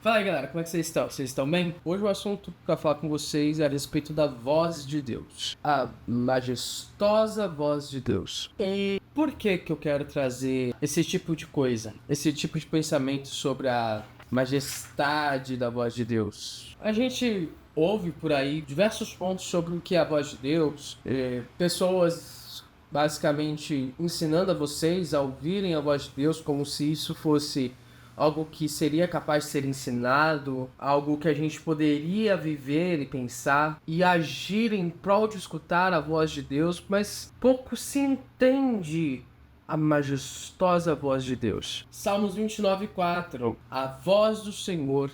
Fala aí, galera, como é que vocês estão? Vocês estão bem? Hoje o assunto para falar com vocês é a respeito da voz de Deus. A majestosa voz de Deus. E por que eu quero trazer esse tipo de coisa? Esse tipo de pensamento sobre a majestade da voz de Deus? A gente ouve por aí diversos pontos sobre o que é a voz de Deus. Pessoas basicamente ensinando a vocês a ouvirem a voz de Deus como se isso fosse algo que seria capaz de ser ensinado, algo que a gente poderia viver e pensar e agir em prol de escutar a voz de Deus, mas pouco se entende a majestosa voz de Deus. Salmos 29:4. A voz do Senhor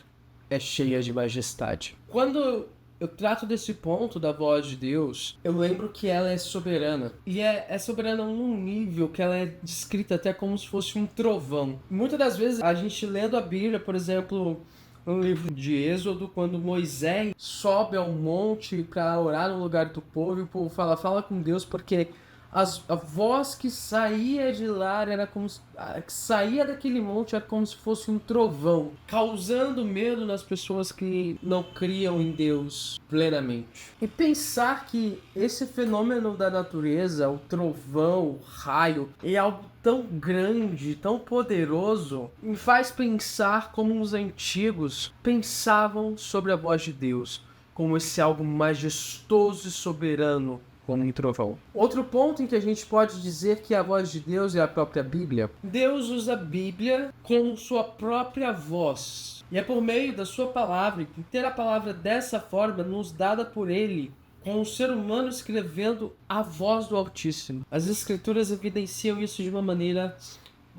é cheia de majestade. Quando eu trato desse ponto da voz de Deus, eu lembro que ela é soberana. E é soberana num nível que ela é descrita até como se fosse um trovão. Muitas das vezes a gente lendo a Bíblia, por exemplo, no livro de Êxodo, quando Moisés sobe ao monte para orar no lugar do povo, e o povo fala com Deus, porque a voz que saía de lá era como se, que saía daquele monte era como se fosse um trovão, causando medo nas pessoas que não criam em Deus plenamente. E pensar que esse fenômeno da natureza, o trovão, o raio, é algo tão grande, tão poderoso, me faz pensar como os antigos pensavam sobre a voz de Deus, como esse algo majestoso e soberano, como um trovão. Outro ponto em que a gente pode dizer que a voz de Deus é a própria Bíblia. Deus usa a Bíblia como sua própria voz. E é por meio da sua palavra, e ter a palavra dessa forma nos dada por ele, com o ser humano escrevendo a voz do Altíssimo. As Escrituras evidenciam isso de uma maneira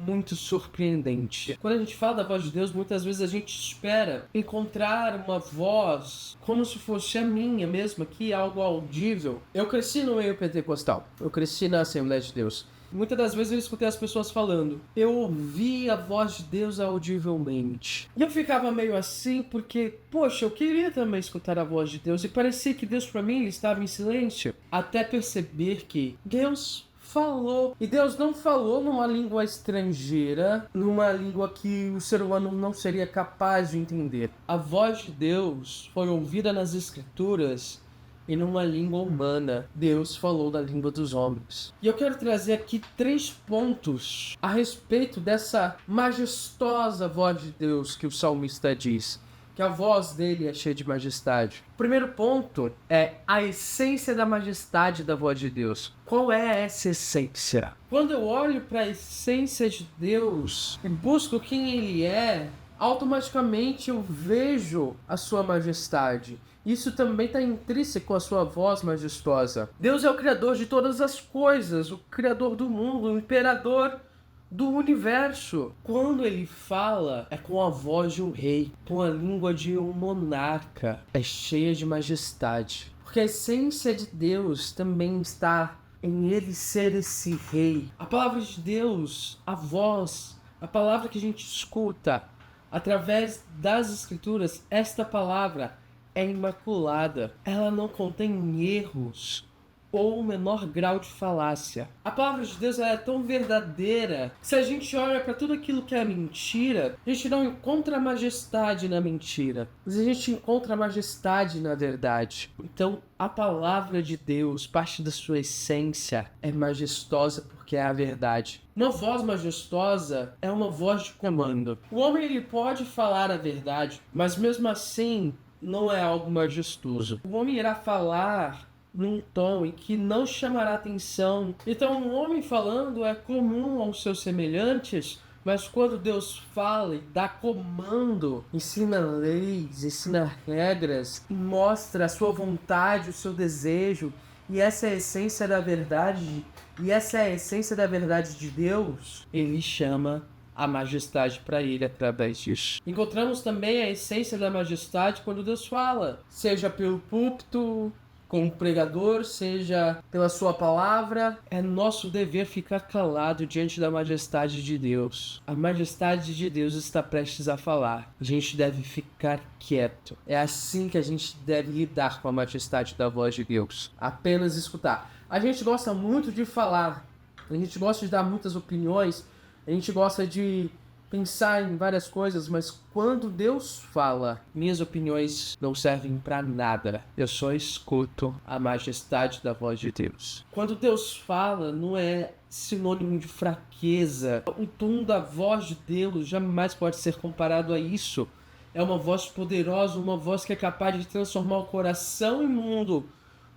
muito surpreendente. Quando a gente fala da voz de Deus, muitas vezes a gente espera encontrar uma voz como se fosse a minha mesma, que é algo audível. Eu cresci no meio pentecostal, eu cresci na Assembleia de Deus. Muitas das vezes eu escutei as pessoas falando, eu ouvi a voz de Deus audivelmente. E eu ficava meio assim porque, poxa, eu queria também escutar a voz de Deus, e parecia que Deus para mim estava em silêncio, até perceber que Deus falou. E Deus não falou numa língua estrangeira, numa língua que o ser humano não seria capaz de entender. A voz de Deus foi ouvida nas Escrituras e numa língua humana. Deus falou da língua dos homens. E eu quero trazer aqui 3 pontos a respeito dessa majestosa voz de Deus que o salmista diz, que a voz dele é cheia de majestade. O primeiro ponto é a essência da majestade da voz de Deus. Qual é essa essência? Quando eu olho para a essência de Deus e busco quem ele é, automaticamente eu vejo a sua majestade. Isso também está intrínseco à sua voz majestosa. Deus é o criador de todas as coisas, o criador do mundo, o imperador do universo. Quando ele fala, é com a voz de um rei, com a língua de um monarca. É cheia de majestade. Porque a essência de Deus também está em ele ser esse rei. A palavra de Deus, a voz, a palavra que a gente escuta através das Escrituras, esta palavra é imaculada. Ela não contém erros ou o menor grau de falácia. A palavra de Deus é tão verdadeira que se a gente olha para tudo aquilo que é mentira, a gente não encontra majestade na mentira, mas a gente encontra majestade na verdade. Então, a palavra de Deus, parte da sua essência, é majestosa porque é a verdade. Uma voz majestosa é uma voz de comando. O homem ele pode falar a verdade, mas mesmo assim não é algo majestoso. O homem irá falar num tom em que não chamará atenção. Então, um homem falando é comum aos seus semelhantes, mas quando Deus fala e dá comando, ensina leis, ensina regras, mostra a sua vontade, o seu desejo, e essa é a essência da verdade, e essa é a essência da verdade de Deus, ele chama a majestade para ele através disso. Encontramos também a essência da majestade quando Deus fala, seja pelo púlpito, com o pregador, seja pela sua palavra. É nosso dever ficar calado diante da majestade de Deus. A majestade de Deus está prestes a falar. A gente deve ficar quieto. É assim que a gente deve lidar com a majestade da voz de Deus. Apenas escutar. A gente gosta muito de falar. A gente gosta de dar muitas opiniões. A gente gosta de pensar em várias coisas, mas quando Deus fala, minhas opiniões não servem para nada. Eu só escuto a majestade da voz de Deus. Quando Deus fala, não é sinônimo de fraqueza. O tom da voz de Deus jamais pode ser comparado a isso. É uma voz poderosa, uma voz que é capaz de transformar o coração imundo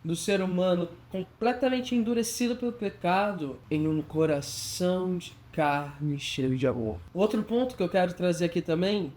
do ser humano, completamente endurecido pelo pecado, em um coração de carne cheio de amor. Outro ponto que eu quero trazer aqui também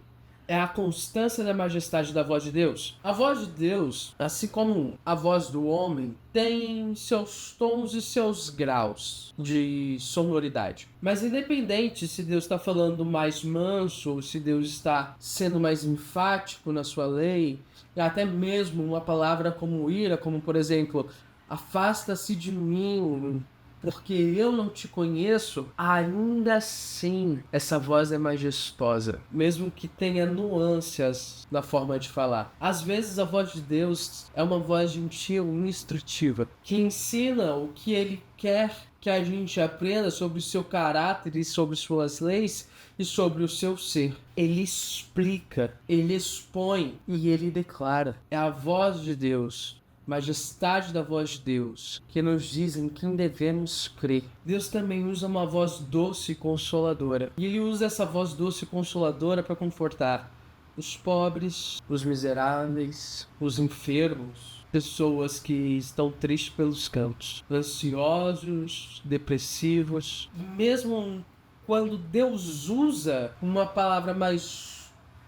é a constância da majestade da voz de Deus. A voz de Deus, assim como a voz do homem, tem seus tons e seus graus de sonoridade. Mas independente se Deus está falando mais manso ou se Deus está sendo mais enfático na sua lei, e até mesmo uma palavra como ira, como por exemplo, afasta-se de mim, porque eu não te conheço, ainda assim essa voz é majestosa, mesmo que tenha nuances na forma de falar. Às vezes a voz de Deus é uma voz gentil e instrutiva, que ensina o que Ele quer que a gente aprenda sobre o seu caráter e sobre suas leis e sobre o seu ser. Ele explica, ele expõe e ele declara. É a voz de Deus, majestade da voz de Deus, que nos diz em quem devemos crer. Deus também usa uma voz doce e consoladora. E Ele usa essa voz doce e consoladora para confortar os pobres, os miseráveis, os enfermos, pessoas que estão tristes pelos cantos, ansiosos, depressivos. E mesmo quando Deus usa uma palavra mais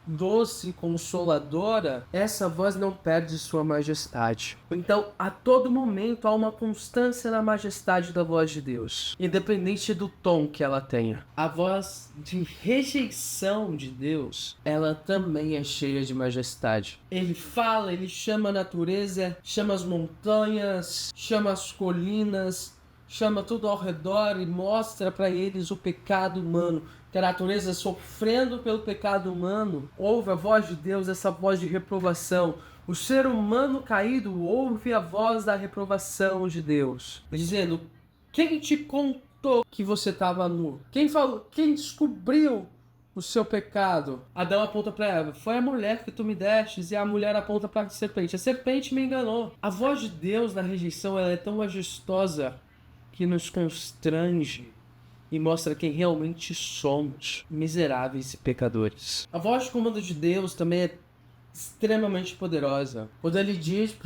doce e consoladora, essa voz não perde sua majestade. Então, a todo momento há uma constância na majestade da voz de Deus, independente do tom que ela tenha. A voz de rejeição de Deus, ela também é cheia de majestade. Ele fala, ele chama a natureza, chama as montanhas, chama as colinas, chama tudo ao redor e mostra para eles o pecado humano, que a natureza sofrendo pelo pecado humano. Ouve a voz de Deus, essa voz de reprovação. O ser humano caído ouve a voz da reprovação de Deus, dizendo: quem te contou que você estava nu? Quem falou? Quem descobriu o seu pecado? Adão aponta para Eva: foi a mulher que tu me destes. E a mulher aponta para a serpente me enganou. A voz de Deus na rejeição, ela é tão majestosa que nos constrange e mostra quem realmente somos, miseráveis e pecadores. A voz de comando de Deus também é extremamente poderosa. Quando Ele diz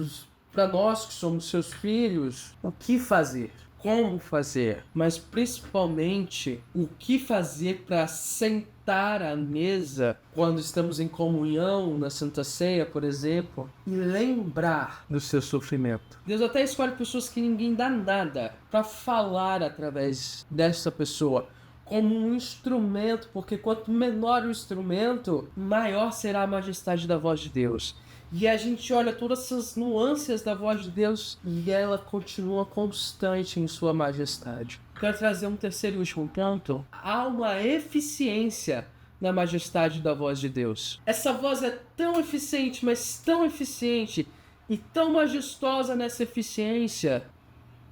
para nós que somos seus filhos o que fazer, como fazer, mas principalmente o que fazer para sentar à mesa quando estamos em comunhão na Santa Ceia, por exemplo, e lembrar do seu sofrimento. Deus até escolhe pessoas que ninguém dá nada para falar através dessa pessoa, como um instrumento, porque quanto menor o instrumento, maior será a majestade da voz de Deus. E a gente olha todas essas nuances da voz de Deus e ela continua constante em sua majestade. Quero trazer um terceiro e último ponto. Há uma eficiência na majestade da voz de Deus. Essa voz é tão eficiente, mas tão eficiente e tão majestosa nessa eficiência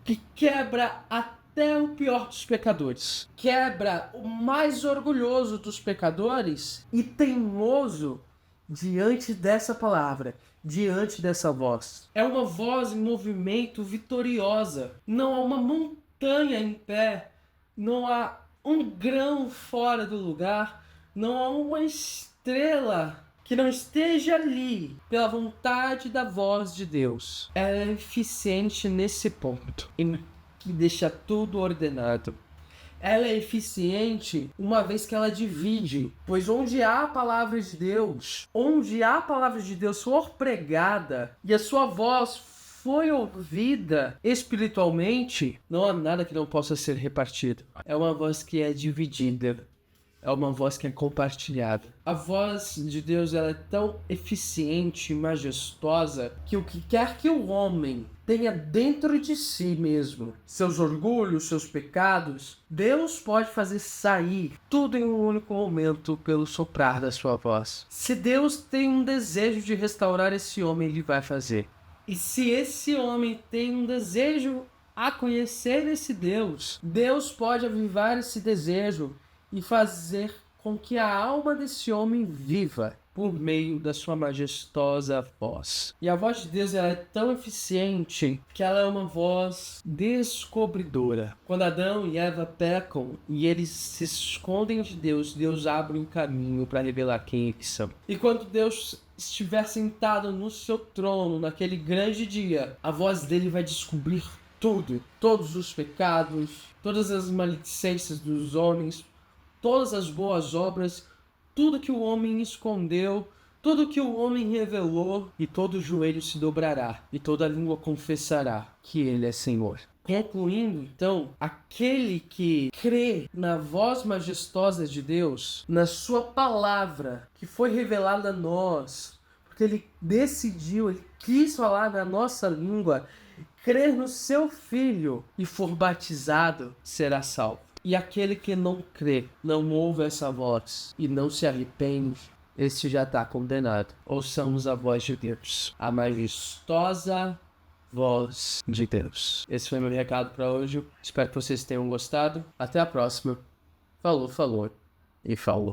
que quebra até o pior dos pecadores. Quebra o mais orgulhoso dos pecadores e teimoso diante dessa palavra, diante dessa voz. É uma voz em movimento vitoriosa. Não há uma montanha em pé, não há um grão fora do lugar, não há uma estrela que não esteja ali pela vontade da voz de Deus. Ela é eficiente nesse ponto, em que deixa tudo ordenado. Ela é eficiente uma vez que ela divide, pois onde há a palavra de Deus, onde a palavra de Deus for pregada e a sua voz foi ouvida espiritualmente, não há nada que não possa ser repartido. É uma voz que é dividida. É uma voz que é compartilhada. A voz de Deus, ela é tão eficiente e majestosa que o que quer que o homem tenha dentro de si mesmo, seus orgulhos, seus pecados, Deus pode fazer sair tudo em um único momento pelo soprar da sua voz. Se Deus tem um desejo de restaurar esse homem, Ele vai fazer. E se esse homem tem um desejo a conhecer esse Deus, Deus pode avivar esse desejo e fazer com que a alma desse homem viva por meio da sua majestosa voz. E a voz de Deus ela é tão eficiente que ela é uma voz descobridora. Quando Adão e Eva pecam e eles se escondem de Deus, Deus abre um caminho para revelar quem eles são. E quando Deus estiver sentado no seu trono naquele grande dia, a voz dele vai descobrir tudo, todos os pecados, todas as maledicências dos homens, todas as boas obras, tudo que o homem escondeu, tudo que o homem revelou, e todo joelho se dobrará, e toda língua confessará que ele é Senhor. Concluindo, então, aquele que crê na voz majestosa de Deus, na sua palavra, que foi revelada a nós, porque ele decidiu, ele quis falar na nossa língua, crer no seu Filho e for batizado, será salvo. E aquele que não crê, não ouve essa voz e não se arrepende, este já está condenado. Ouçamos a voz de Deus, a majestosa voz de Deus. Esse foi meu recado para hoje. Espero que vocês tenham gostado. Até a próxima. Falou e falou.